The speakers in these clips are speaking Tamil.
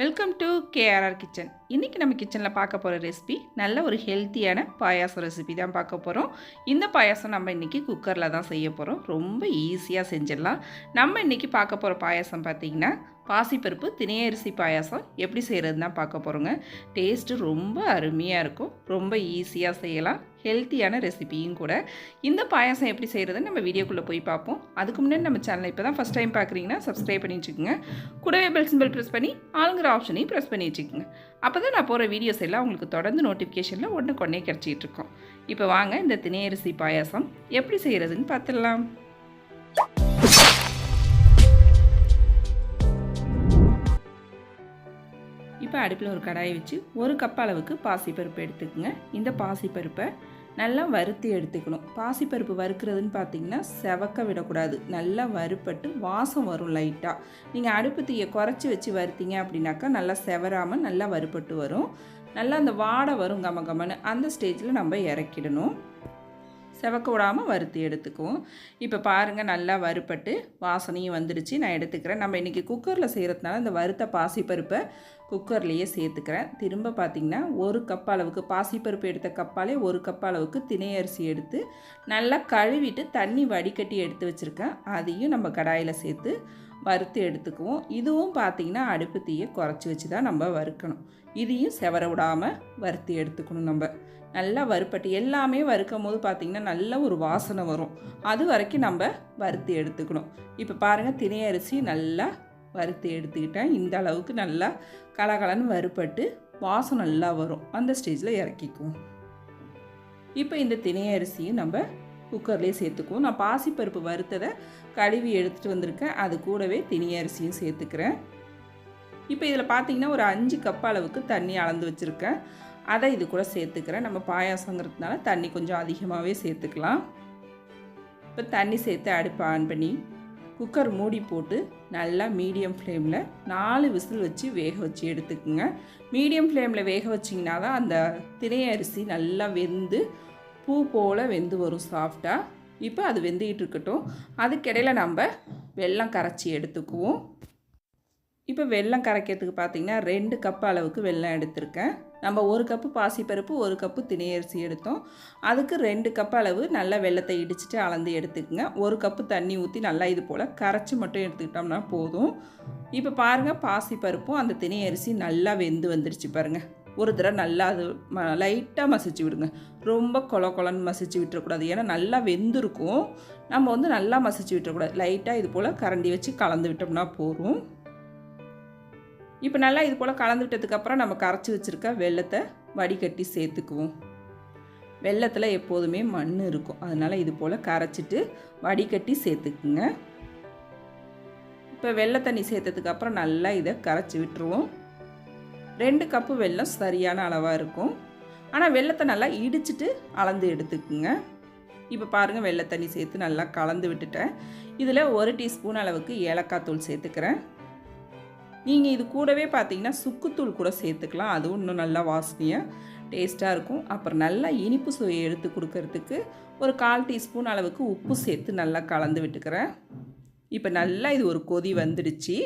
Welcome to KRR kitchen. இன்றைக்கி நம்ம கிச்சனில் பார்க்க போகிற ரெசிபி நல்ல ஒரு ஹெல்த்தியான பாயாசம் ரெசிபி தான் பார்க்க போகிறோம். இந்த பாயாசம் நம்ம இன்றைக்கி குக்கரில் தான் செய்ய போகிறோம். ரொம்ப ஈஸியாக செஞ்சிடலாம். நம்ம இன்றைக்கி பார்க்க போகிற பாயாசம் பார்த்திங்கன்னா பாசிப்பருப்பு திணையரிசி பாயாசம் எப்படி செய்கிறதுன்னு தான் பார்க்க போகிறோங்க. டேஸ்ட்டு ரொம்ப அருமையாக இருக்கும். ரொம்ப ஈஸியாக செய்யலாம். ஹெல்த்தியான ரெசிபியும் கூட. இந்த பாயாசம் எப்படி செய்கிறதுன்னு நம்ம வீடியோக்குள்ளே போய் பார்ப்போம். அதுக்கு முன்னாடி நம்ம சேனலை இப்போ தான் ஃபஸ்ட் டைம் பார்க்குறீங்கன்னா சப்ஸ்கிரைப் பண்ணி வச்சுக்கோங்க. கூடவே பெல் சிம்பிள் ப்ரெஸ் பண்ணி ஆளுங்கிற ஆப்ஷனையும் ப்ரெஸ் பண்ணி வச்சுக்கோங்க. அப்போ தான் நான் போகிற வீடியோஸ் எல்லாம் உங்களுக்கு தொடர்ந்து நோட்டிஃபிகேஷனில் ஒன்றுக்கொன்னே கிடச்சிட்ருக்கோம். இப்போ வாங்க இந்த திணையரிசி பாயாசம் எப்படி செய்கிறதுன்னு பார்த்துடலாம். இப்போ அடுப்பில் ஒரு கடாயை வச்சு ஒரு கப் அளவுக்கு பாசிப்பருப்பு எடுத்துக்கோங்க. இந்த பாசிப்பருப்பை நல்லா வறுத்து எடுத்துக்கணும். பாசிப்பருப்பு வறுக்கிறதுன்னு பார்த்தீங்கன்னா செவக்க விடக்கூடாது. நல்லா வறுப்பட்டு வாசம் வரும் லைட்டாக. நீங்கள் அடுப்பு தீயை குறைச்சி வச்சு வறுத்தீங்க அப்படின்னாக்கா நல்லா செவராமல் நல்லா வறுப்பட்டு வரும். நல்லா அந்த வாடை வரும் கமகமன்னு. அந்த ஸ்டேஜில் நம்ம இறக்கிடணும். செவக்க விடாமல் வறுத்து எடுத்துக்குவோம். இப்போ பாருங்கள் நல்லா வறுப்பட்டு வாசனையும் வந்துடுச்சு. நான் எடுத்துக்கிறேன். நம்ம இன்றைக்கி குக்கரில் செய்கிறதுனால இந்த வறுத்த பாசிப்பருப்பை குக்கர்லேயே சேர்த்துக்கிறேன். திரும்ப பார்த்திங்கன்னா ஒரு கப் அளவுக்கு பாசிப்பருப்பு எடுத்த கப்பாலே ஒரு கப் அளவுக்கு திணையரிசி எடுத்து நல்லா கழுவிட்டு தண்ணி வடிகட்டி எடுத்து வச்சுருக்கேன். அதையும் நம்ம கடாயில் சேர்த்து வறுத்து எடுத்துக்குவோம். இதுவும் பார்த்திங்கன்னா அடுப்பு தீயை குறைச்சி வச்சு தான் நம்ம வறுக்கணும். இதையும் செவர விடாமல் வறுத்து எடுத்துக்கணும். நம்ம நல்லா வறுப்பட்டு எல்லாமே வறுக்கும் போது பார்த்திங்கன்னா நல்ல ஒரு வாசனை வரும். அது வரைக்கும் நம்ம வறுத்து எடுத்துக்கணும். இப்போ பாருங்கள் திணையரிசி நல்லா வறுத்து எடுத்துக்கிட்டேன். இந்த அளவுக்கு நல்லா கலகலன்னு வறுப்பட்டு வாசம் நல்லா வரும். அந்த ஸ்டேஜில் இறக்கிக்குவோம். இப்போ இந்த திணையரிசியும் நம்ம குக்கர்லேயே சேர்த்துக்குவோம். நான் பாசிப்பருப்பு வறுத்ததை கழுவி எடுத்துகிட்டு வந்திருக்கேன். அது கூடவே திணையரிசியும் சேர்த்துக்கிறேன். இப்போ இதில் பார்த்திங்கன்னா ஒரு 5 கப் அளவுக்கு தண்ணி அளந்து வச்சுருக்கேன். அதை இது கூட சேர்த்துக்கிறேன். நம்ம பாயாசங்கிறதுனால தண்ணி கொஞ்சம் அதிகமாகவே சேர்த்துக்கலாம். இப்போ தண்ணி சேர்த்து அடுப்பை ஆன் பண்ணி குக்கர் மூடி போட்டு நல்லா மீடியம் ஃப்ளேமில் 4 விசில் வச்சு வேக வச்சு எடுத்துக்குங்க. மீடியம் ஃப்ளேமில் வேக வச்சிங்கன்னா தான் அந்த திணையரிசி நல்லா வெந்து பூ போல் வெந்து வரும் சாஃப்டாக. இப்போ அது வெந்துக்கிட்டு இருக்கட்டும். அதுக்கிடையில் நம்ம வெல்லம் கரைச்சி எடுத்துக்குவோம். இப்போ வெல்லம் கரைக்கிறதுக்கு பார்த்திங்கன்னா 2 கப் அளவுக்கு வெல்லம் எடுத்திருக்கேன். நம்ம 1 கப்பு பாசிப்பருப்பு 1 கப்பு திணையரிசி எடுத்தோம். அதுக்கு 2 கப் அளவு நல்லா வெல்லத்தை இடிச்சிட்டு அளந்து எடுத்துக்கோங்க. 1 கப்பு தண்ணி ஊற்றி நல்லா இது போல் கரைச்சி மட்டும் எடுத்துக்கிட்டோம்னா போதும். இப்போ பாருங்கள் பாசிப்பருப்பும் அந்த திணையரிசி நல்லா வெந்து வந்துடுச்சு பாருங்கள். ஒரு தடவை நல்லா அது லைட்டாக மசிச்சு விடுங்க. ரொம்ப கொலன்னு மசிச்சு விட்டுறக்கூடாது. ஏன்னா நல்லா வெந்திருக்கும். நம்ம நல்லா மசிச்சு விட்டுறக்கூடாது. லைட்டாக இது போல் கரண்டி வச்சு கலந்து விட்டோம்னா போதும். இப்போ நல்லா இது போல் கலந்து விட்டதுக்கப்புறம் நம்ம கரைச்சி வச்சுருக்க வெல்லத்தை வடிகட்டி சேர்த்துக்குவோம். வெல்லத்தில் எப்போதுமே மண் இருக்கும். அதனால் இது போல் கரைச்சிட்டு வடிகட்டி சேர்த்துக்குங்க. இப்போ வெல்ல தண்ணி சேர்த்ததுக்கப்புறம் நல்லா இதை கரைச்சி விட்டுருவோம். 2 கப்பு வெல்லம் சரியான அளவாக இருக்கும். ஆனால் வெல்லத்தை நல்லா இடிச்சிட்டு அளந்து எடுத்துக்குங்க. இப்போ பாருங்கள் வெல்ல தண்ணி சேர்த்து நல்லா கலந்து விட்டுட்டேன். இதில் 1 டீஸ்பூன் அளவுக்கு ஏலக்காய் தூள் சேர்த்துக்கிறேன். நீங்கள் இது கூடவே பார்த்தீங்கன்னா சுக்குத்தூள் கூட சேர்த்துக்கலாம். அதுவும் இன்னும் நல்லா வாசனையாக டேஸ்ட்டாக இருக்கும். அப்புறம் நல்லா இனிப்பு சுவையை எடுத்து கொடுக்கறதுக்கு ஒரு 1/4 டீஸ்பூன் அளவுக்கு உப்பு சேர்த்து நல்லா கலந்து விட்டுக்கிறேன். இப்போ நல்லா இது ஒரு கொதி வந்துடுச்சு.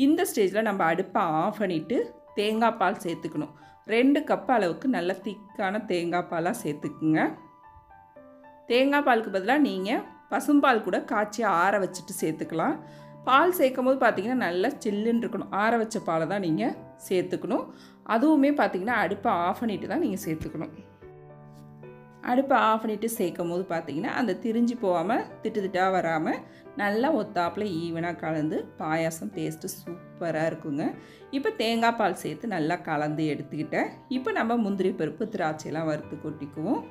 இந்த ஸ்டேஜில் நம்ம அடுப்பை ஆஃப் பண்ணிவிட்டு தேங்காய் பால் சேர்த்துக்கணும். 2 கப் அளவுக்கு நல்ல திக்கான தேங்காய் பாலாக சேர்த்துக்குங்க. தேங்காய் பாலுக்கு பதிலாக நீங்கள் பசும்பால் கூட காய்ச்சி ஆற வச்சுட்டு சேர்த்துக்கலாம். பால் சேர்க்கும் போது பார்த்திங்கன்னா நல்லா சில்லுன்னு இருக்கணும். ஆற வச்ச பாலை தான் நீங்கள் சேர்த்துக்கணும். அதுவுமே பார்த்திங்கன்னா அடுப்பை ஆஃப் பண்ணிவிட்டு தான் நீங்கள் சேர்த்துக்கணும். அடுப்பை ஆஃப் பண்ணிவிட்டு சேர்க்கும் போது பார்த்திங்கன்னா அந்த திரிஞ்சு போகாமல் திட்டாக வராமல் நல்லா ஒத்தாப்பில் ஈவனாக கலந்து பாயாசம் டேஸ்ட்டு சூப்பராக இருக்குங்க. இப்போ தேங்காய் பால் சேர்த்து நல்லா கலந்து எடுத்துக்கிட்டேன். இப்போ நம்ம முந்திரி பருப்பு திராட்சையெல்லாம் வறுத்து கொட்டிக்குவோம்.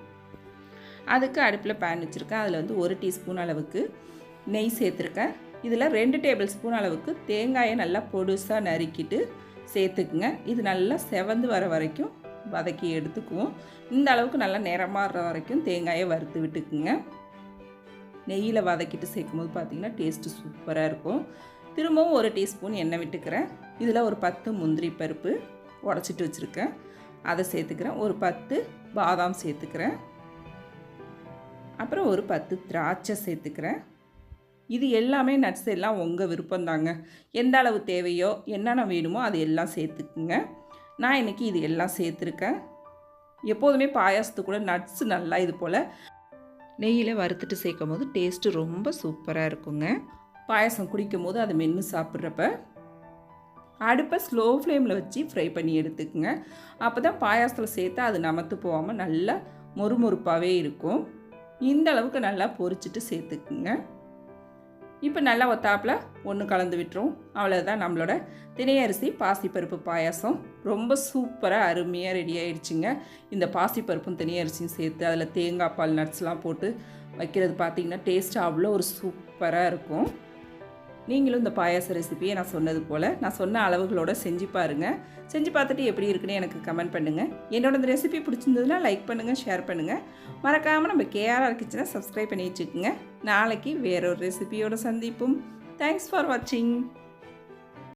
அதுக்கு அடுப்பில் பேன் வச்சுருக்கேன். அதில் 1 டீஸ்பூன் அளவுக்கு நெய் சேர்த்துருக்கேன். இதில் 2 டேபிள் ஸ்பூன் அளவுக்கு தேங்காயை நல்லா பொடுசாக நறுக்கிட்டு சேர்த்துக்குங்க. இது நல்லா செவந்து வர வரைக்கும் வதக்கி எடுத்துக்குவோம். இந்த அளவுக்கு நல்லா நிறமாறுற வரைக்கும் தேங்காயை வறுத்து விட்டுக்குங்க. நெய்யில் வதக்கிட்டு சேர்க்கும் போது பார்த்திங்கன்னா டேஸ்ட்டு சூப்பராக இருக்கும். திரும்பவும் 1 டீஸ்பூன் எண்ணெய் விட்டுக்கிறேன். இதில் ஒரு 10 முந்திரி பருப்பு உடச்சிட்டு வச்சுருக்கேன். அதை சேர்த்துக்கிறேன். ஒரு 10 பாதாம் சேர்த்துக்கிறேன். அப்புறம் ஒரு 10 திராட்சை சேர்த்துக்கிறேன். இது எல்லாமே நட்ஸ் எல்லாம் உங்கள் விருப்பம்தாங்க. எந்த அளவு தேவையோ என்னென்ன வேணுமோ அது எல்லாம் சேர்த்துக்குங்க. நான் இன்றைக்கி இது எல்லாம் சேர்த்துருக்கேன். எப்போதுமே பாயாசத்து கூட நட்ஸ் நல்லா இது போல் நெய்யில் வறுத்துட்டு சேர்க்கும் போது டேஸ்ட்டு ரொம்ப சூப்பராக இருக்குங்க. பாயாசம் குடிக்கும் போது அதை மென்று சாப்பிட்றப்ப அடுப்பை ஸ்லோ ஃப்ளேமில் வச்சு ஃப்ரை பண்ணி எடுத்துக்குங்க. அப்போ தான் பாயாசத்தில் சேர்த்தா அது நமத்து போகாமல் நல்லா மொறுமொறுப்பாகவே இருக்கும். இந்த அளவுக்கு நல்லா பொரிச்சிட்டு சேர்த்துக்குங்க. இப்போ நல்லா ஒத்தாப்பில் ஒன்று கலந்து விட்டுரும். அவ்வளோதான், நம்மளோட திணையரிசி பாசிப்பருப்பு பாயாசம் ரொம்ப சூப்பராக அருமையாக ரெடி ஆகிடுச்சிங்க. இந்த பாசிப்பருப்பும் திணையரிசியும் சேர்த்து அதில் தேங்காய் பால் நட்ஸ்லாம் போட்டு வைக்கிறது பார்த்திங்கன்னா டேஸ்ட்டு அவ்வளோ ஒரு சூப்பராக இருக்கும். நீங்களும் இந்த பாயாச ரெசிபியை நான் சொன்னது போல் நான் சொன்ன அளவுகளோடு செஞ்சு பாருங்கள். செஞ்சு பார்த்துட்டு எப்படி இருக்குன்னு எனக்கு கமெண்ட் பண்ணுங்கள். என்னோட இந்த ரெசிபி பிடிச்சிருந்ததுன்னா லைக் பண்ணுங்கள், ஷேர் பண்ணுங்கள். மறக்காமல் நம்ம கேஆர்ஆர் கிச்சனை சப்ஸ்கிரைப் பண்ணி வச்சுக்கோங்க. நாளைக்கு வேறொரு ரெசிபியோட சந்திப்போம். தேங்க்ஸ் ஃபார் வாட்சிங்.